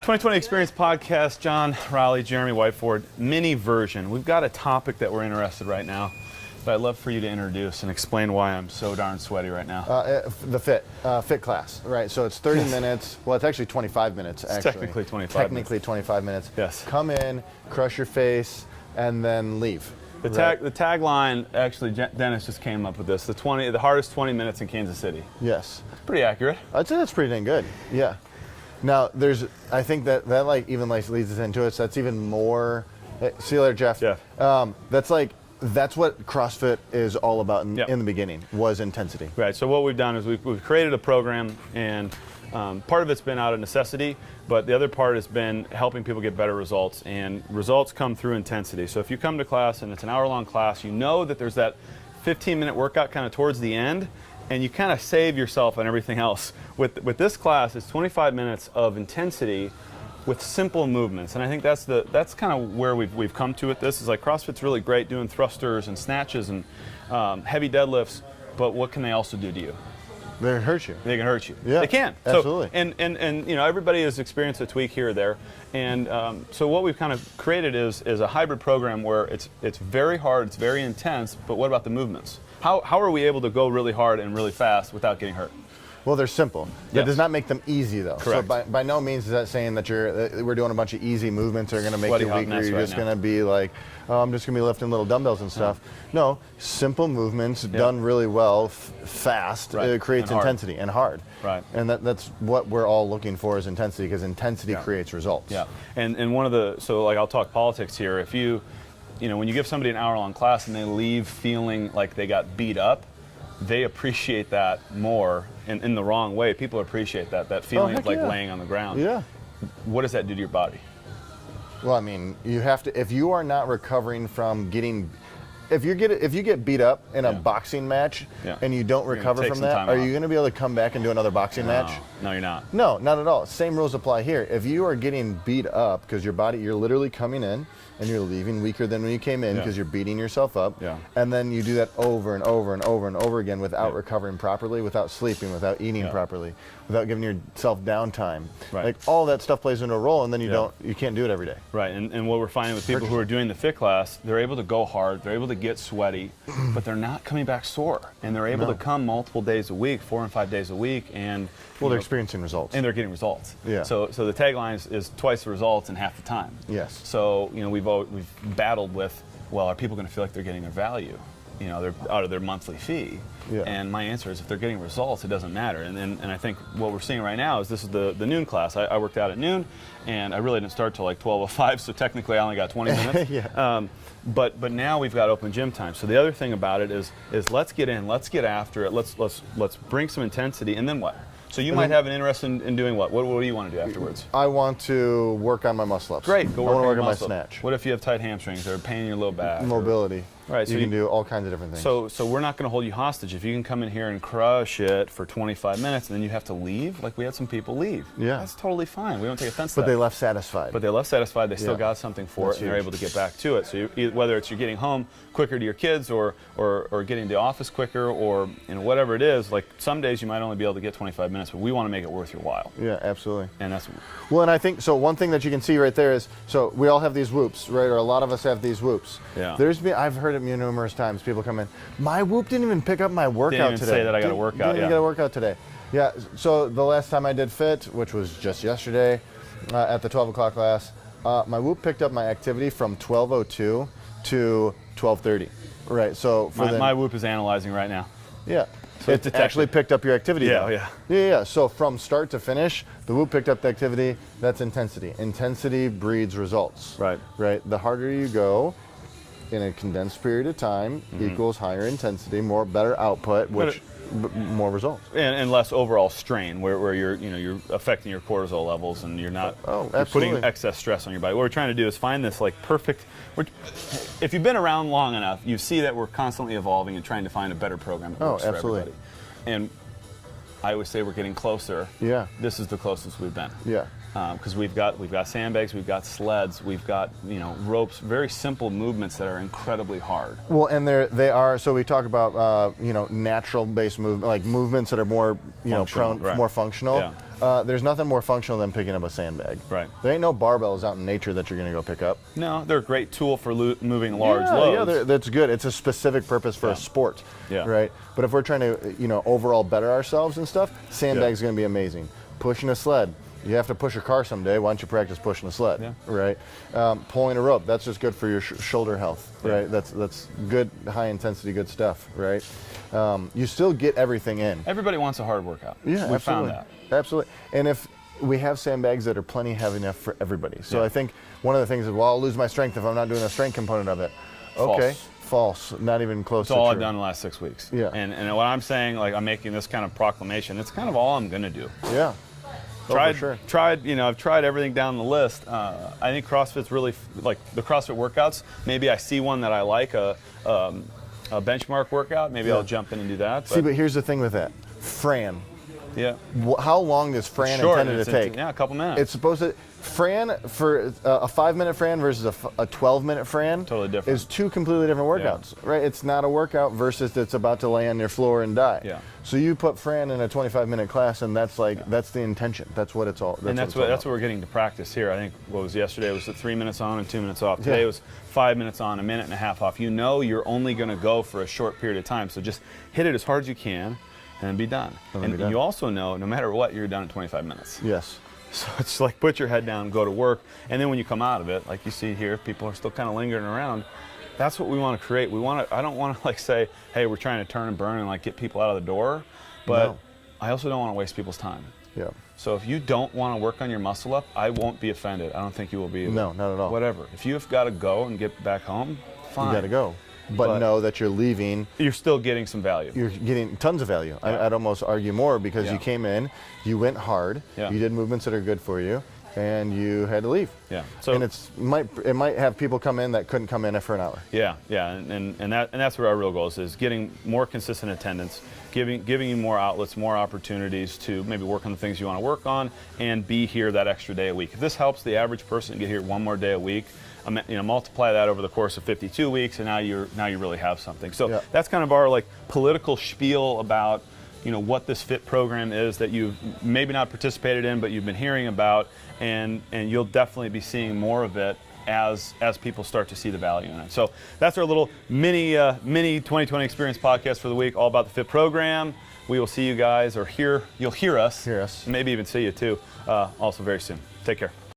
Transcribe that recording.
2020 Experience Podcast, John Raleigh, Jeremy Whiteford, mini version. We've got a topic that we're interested right now, but I'd love for you to introduce and explain why I'm so darn sweaty right now. The fit class, right? So it's 30 minutes. Well, it's actually 25 minutes. Actually, technically 25 Technically 25 minutes. Yes. Come in, crush your face, and then leave. The tagline, actually, Dennis just came up with this. The hardest 20 minutes in Kansas City. Yes. It's pretty accurate. I'd say that's pretty dang good. Yeah. Now, I think that even leads us into it. So that's even more. See you later, Jeff. Yeah. That's what CrossFit is all about in the beginning, was intensity. Right, so what we've done is we've created a program, and part of it's been out of necessity, but the other part has been helping people get better results, and results come through intensity. So if you come to class and it's an hour-long class, you know that there's that 15-minute workout kind of towards the end, and you kind of save yourself on everything else. With this class, it's 25 minutes of intensity with simple movements, and I think that's kind of where we've come to with this. Is like CrossFit's really great doing thrusters and snatches and heavy deadlifts, but what can they also do to you? They can hurt you. They can hurt you. Yeah, they can. Absolutely. So, and you know, everybody has experienced a tweak here or there, and so what we've kind of created is a hybrid program where it's very hard, it's very intense, but what about the movements? How are we able to go really hard and really fast without getting hurt? Well, they're simple. That does not make them easy, though. Correct. So by no means is that saying that we're doing a bunch of easy movements that are going to make you weak, or you're just going to be like, oh, I'm just going to be lifting little dumbbells and stuff. No, simple movements done really well, fast, it creates intensity and hard. Right. And that's what we're all looking for, is intensity, because intensity creates results. Yeah. And one of the, so like I'll talk politics here. If you know, when you give somebody an hour-long class and they leave feeling like they got beat up, they appreciate that more in the wrong way. People appreciate that feeling of like laying on the ground. Yeah. What does that do to your body? Well, I mean, you have to, if you are not recovering from getting, if you get beat up in a boxing match and you don't recover from that, are you going to be able to come back and do another boxing match? No, you're not. No, not at all. Same rules apply here. If you are getting beat up because you're literally coming in and you're leaving weaker than when you came in because you're beating yourself up, and then you do that over and over and over and over again without recovering properly, without sleeping, without eating properly, without giving yourself downtime. Like all that stuff plays into a role, and then you can't do it every day. Right, and what we're finding with people who are doing the fit class, they're able to go hard, they're able to get sweaty, but they're not coming back sore, and they're able to come multiple days a week, 4 and 5 days a week, and they're experiencing results. And they're getting results. Yeah. So the tagline is twice the results in half the time. Yes. So you know we've battled with, well, are people going to feel like they're getting their value? You know, they're out of their monthly fee. Yeah. And my answer is, if they're getting results, it doesn't matter. And I think what we're seeing right now is this is the noon class. I worked out at noon, and I really didn't start till like 12:05, so technically I only got 20 minutes. But now we've got open gym time. So the other thing about it is let's get in, let's get after it, let's bring some intensity, and then what? So you might have an interest in doing what? What do you want to do afterwards? I want to work on my muscle ups. Great, go work on my snatch. What if you have tight hamstrings or pain in your low back? Mobility. Right, so you can do all kinds of different things. So we're not going to hold you hostage. If you can come in here and crush it for 25 minutes and then you have to leave, like we had some people leave. Yeah. That's totally fine. We don't take offense to that. But they left satisfied. But they left satisfied. They still got something for it, and they're able to get back to it. So whether it's you're getting home quicker to your kids or getting to the office quicker, or whatever it is, like some days you might only be able to get 25 minutes, but we want to make it worth your while. Yeah, absolutely. And that's well, and I think so. One thing that you can see right there is, so we all have these whoops, right? Or a lot of us have these whoops. Yeah. I've heard it numerous times. People come in, my whoop didn't even pick up my workout today. Say that I got a workout. Didn't get a workout today. Yeah. So the last time I did fit, which was just yesterday, at the 12 o'clock class, my whoop picked up my activity from 12:02 to 12:30. Right. So my whoop is analyzing right now. Yeah. So it actually picked up your activity. Yeah. So from start to finish, the whoop picked up the activity. That's intensity. Intensity breeds results. Right. Right. The harder you go in a condensed period of time equals higher intensity, better output, which more results. And less overall strain, where you're affecting your cortisol levels, and you're not you're putting excess stress on your body. What we're trying to do is find this like perfect. If you've been around long enough, you see that we're constantly evolving and trying to find a better program that works for everybody. And I always say we're getting closer. Yeah. This is the closest we've been. Yeah. because we've got sandbags, we've got sleds, we've got ropes, very simple movements that are incredibly hard. Well, and they are. So we talk about natural based movement, like movements that are more Functional, right. more functional. Yeah. There's nothing more functional than picking up a sandbag. Right. There ain't no barbells out in nature that you're going to go pick up. No, they're a great tool for moving large loads. Yeah, that's good. It's a specific purpose for a sport. Yeah. Right. But if we're trying to overall better ourselves and stuff, sandbags going to be amazing. Pushing a sled. You have to push a car someday. Why don't you practice pushing a sled? Yeah. Right. Pulling a rope. That's just good for your shoulder health. Yeah. Right. That's good, high intensity, good stuff. Right. You still get everything in. Everybody wants a hard workout. Yeah, we absolutely. found that. Absolutely. And if we have sandbags that are plenty heavy enough for everybody. So Yeah. I think one of the things is, well, I'll lose my strength if I'm not doing a strength component of it. Okay. False. Not even close It's to all true. I've done in the last 6 weeks. Yeah. And what I'm saying, like I'm making this kind of proclamation, it's kind of all I'm going to do. Yeah. Tried, for sure. I've tried everything down the list. I think CrossFit's really, like the CrossFit workouts, maybe I see one that I like, a benchmark workout, maybe I'll jump in and do that. See, but here's the thing with that. Fran. Yeah. How long does Fran Short, intended to take? Yeah, a couple minutes. It's supposed to. Fran, for a 5-minute Fran versus a 12-minute Fran, Totally different. is two completely different workouts, right? It's not a workout versus it's about to lay on your floor and die. Yeah. So you put Fran in a 25-minute class, and that's that's the intention. That's what it's all. That's what we're getting to practice here. I think what was yesterday was 3 minutes on and 2 minutes off. Today was 5 minutes on, a minute and a half off. You're only going to go for a short period of time, so just hit it as hard as you can and be done. And you also know, no matter what, you're done in 25 minutes. Yes. So it's like put your head down, go to work, and then when you come out of it, like you see here, people are still kind of lingering around. That's what we want to create. I don't want to like say, hey, we're trying to turn and burn and like get people out of the door, but No. I also don't want to waste people's time. Yeah. So if you don't want to work on your muscle up, I won't be offended. I don't think you will be. No, not at all. Whatever. If you've got to go and get back home, fine. You got to go. But know that you're leaving. You're still getting some value. You're getting tons of value. Yeah. I'd almost argue more because Yeah. you came in, you went hard, Yeah. you did movements that are good for you, and you had to leave. Yeah. So And it might have people come in that couldn't come in for an hour. Yeah, and that's where our real goal is getting more consistent attendance, giving you more outlets, more opportunities to maybe work on the things you want to work on, and be here that extra day a week. If this helps the average person get here one more day a week, multiply that over the course of 52 weeks, and now you really have something. So that's kind of our like political spiel about what this FIT program is that you've maybe not participated in, but you've been hearing about, and you'll definitely be seeing more of it as people start to see the value in it. So that's our little mini 2020 Experience podcast for the week, all about the FIT program. We will see you guys, or you'll hear us, Hear us. maybe even see you too, also very soon. Take care.